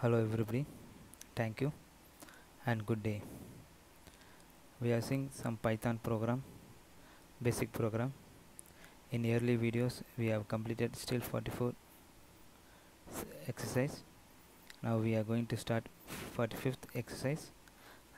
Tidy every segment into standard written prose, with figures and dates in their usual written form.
Hello everybody, thank you and good day. We are seeing some Python program, basic program. In early videos we have completed still 44 exercise. Now we are going to start 45th exercise.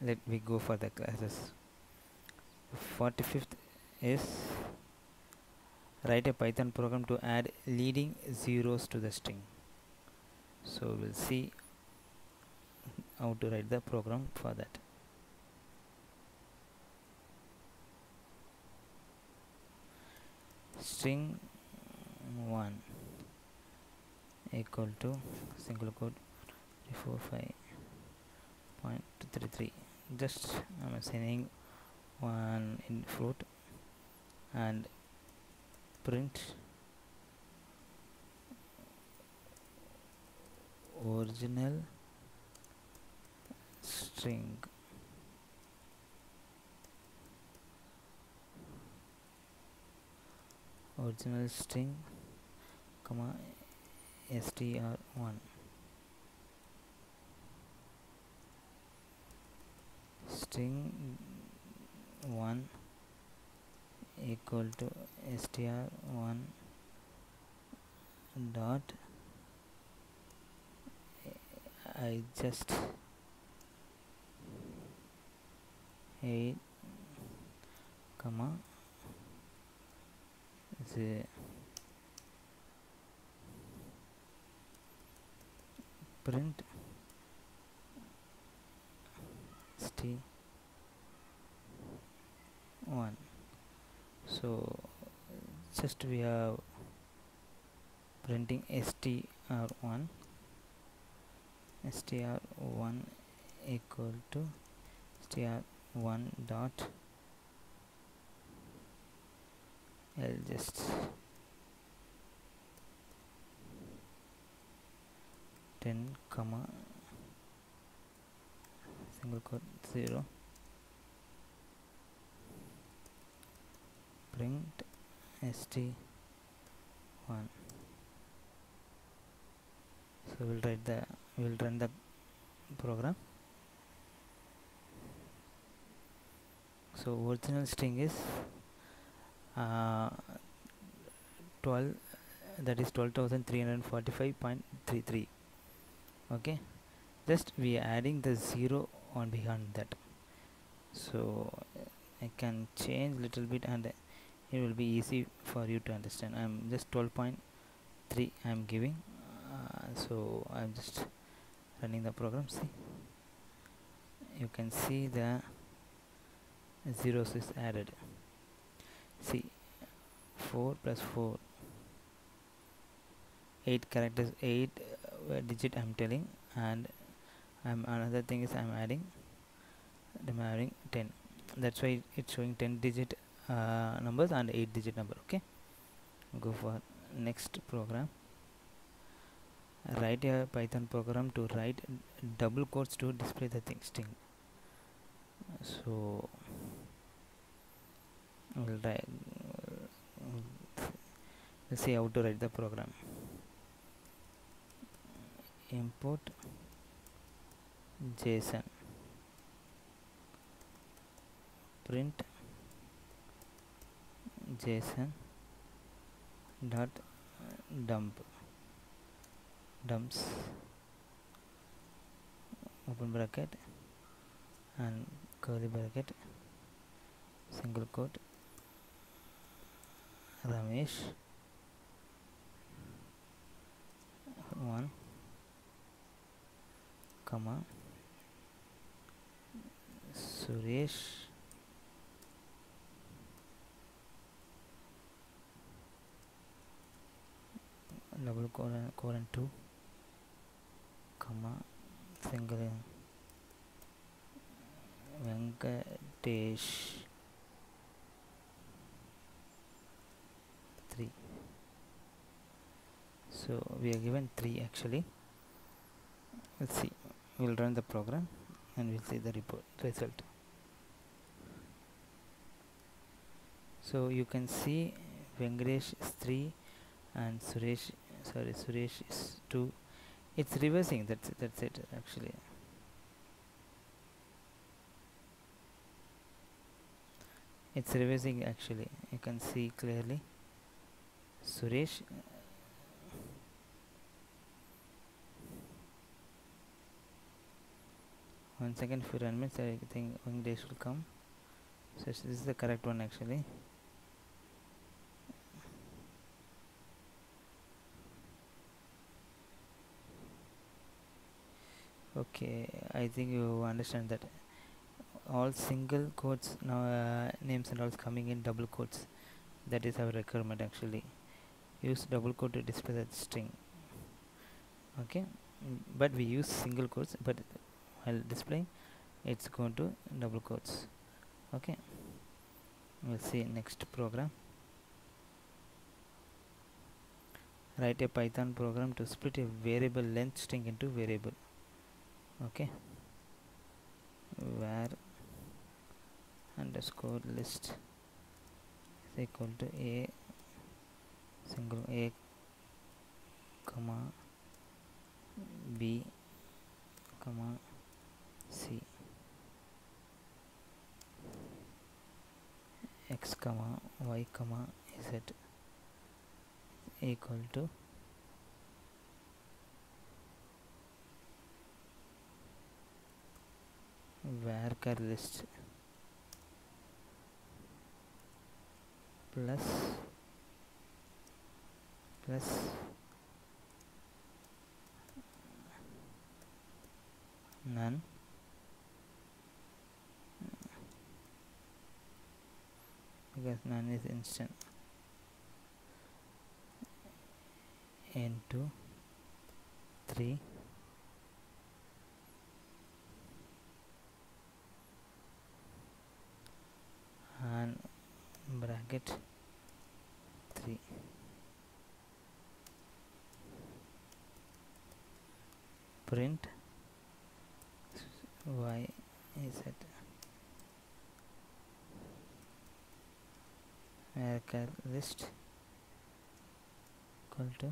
Let me go for the classes. 45th is write a Python program to add leading zeros to the string. So we'll see how to write the program for that. String 1 equal to single quote 345.33. Just I'm assigning one in float and print original string comma str1 string 1 equal to str1 dot I just 8 comma the print st1. So just we have printing str1 equal to str1 dot I'll just 10 comma single quote 0 print st1. So we'll run the program. So original string is 12, that is 12,345.33. okay, just we are adding the 0 on behind that, so I can change little bit and it will be easy for you to understand. I'm just 12.3 I'm giving, so I'm just running the program. See, you can see the zeros is added. See, 4 plus 4, 8 characters, 8 digit I'm telling, and another thing is I'm adding 10. That's why it's showing 10 digit numbers and 8 digit number. Okay, go for next program. Write a Python program to write double quotes to display the string. So we'll see how to write the program. Import JSON, print JSON dot dumps open bracket and curly bracket single quote Ramesh 1 comma Suresh double colon 2 comma single Venkatesh 3. So we are given 3 actually. Let's see, we'll run the program and we'll see the result. So you can see Venkatesh is 3 and Suresh is 2 It's reversing. That's it actually. It's reversing actually. You can see clearly. Suresh. One second, if you run minutes, I think one day should come. So this is the correct one actually. Okay, I think you understand that all single quotes now names and all coming in double quotes. That is our requirement actually. Use double quote to display that string. Okay, but we use single quotes, but while displaying it's going to double quotes. Okay, we'll see next program. Write a Python program to split a variable length string into variable. Okay, where underscore list is equal to a single a comma b comma c x comma y comma z equal to varchar list plus none because none is instant into 3 and bracket 3 print y z varchar list equal to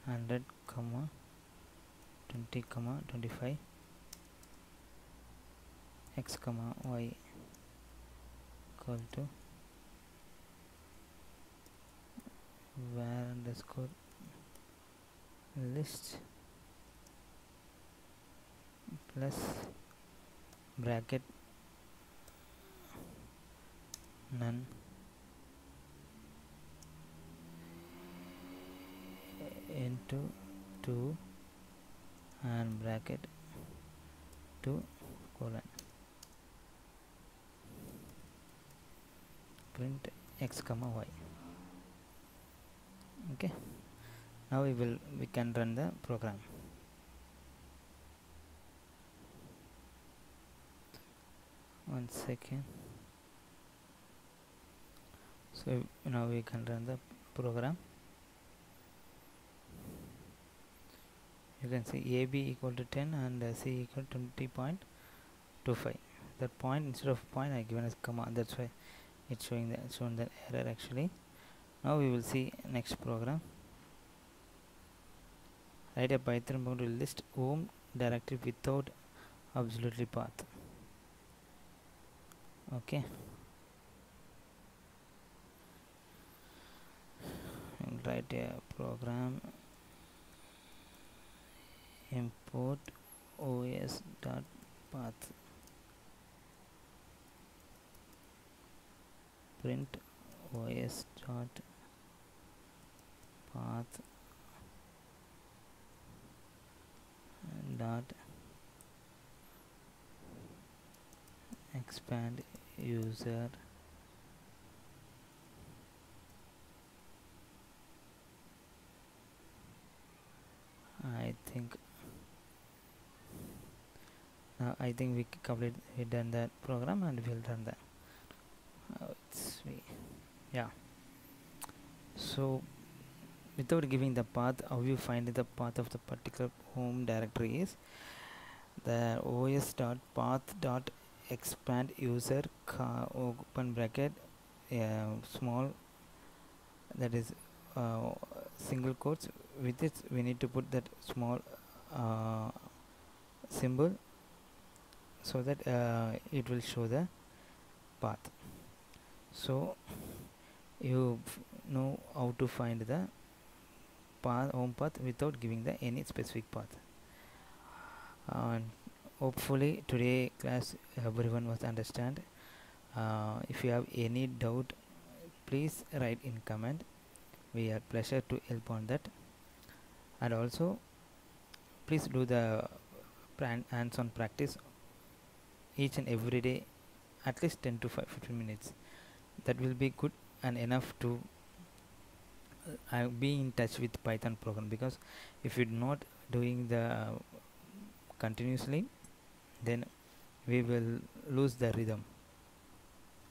100 comma 20 comma 25 x comma y equal to var underscore list plus bracket none into 2 and bracket 2 colon print x comma y. Okay, now we can run the program. One second. So now we can run the program. You can see AB equal to 10 and C equal to 20.25. That point, instead of point I given as comma, that's why it's showing that error actually. Now we will see next program. Write a Python program to list home directory without absolutely path. Okay, and write a program import os dot path print os dot path dot expand user I think we done that program and we'll run that. Yeah, so without giving the path, how you find the path of the particular home directory is the os dot path dot expand user open bracket small, that is single quotes. With it we need to put that small symbol, so that it will show the path. So you know how to find the home path without giving the any specific path. And hopefully today class everyone was understand. If you have any doubt, please write in comment. We are pleasure to help on that. And also please do the hands-on practice each and every day, at least 10 to 15 minutes. That will be good and enough to be in touch with Python program, because if you're not doing the continuously, then we will lose the rhythm.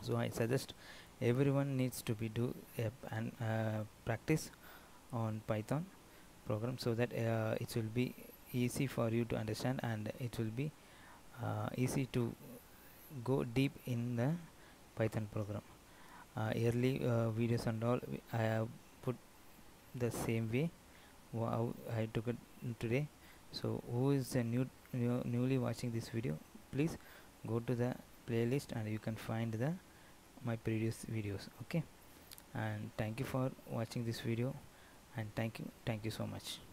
So I suggest everyone needs to be do and practice on Python program, so that it will be easy for you to understand, and it will be easy to go deep in the Python program. Early videos and all I have put the same way how I took it today. So who is newly watching this video, please go to the playlist and you can find the my previous videos. Okay, and thank you for watching this video, and thank you so much.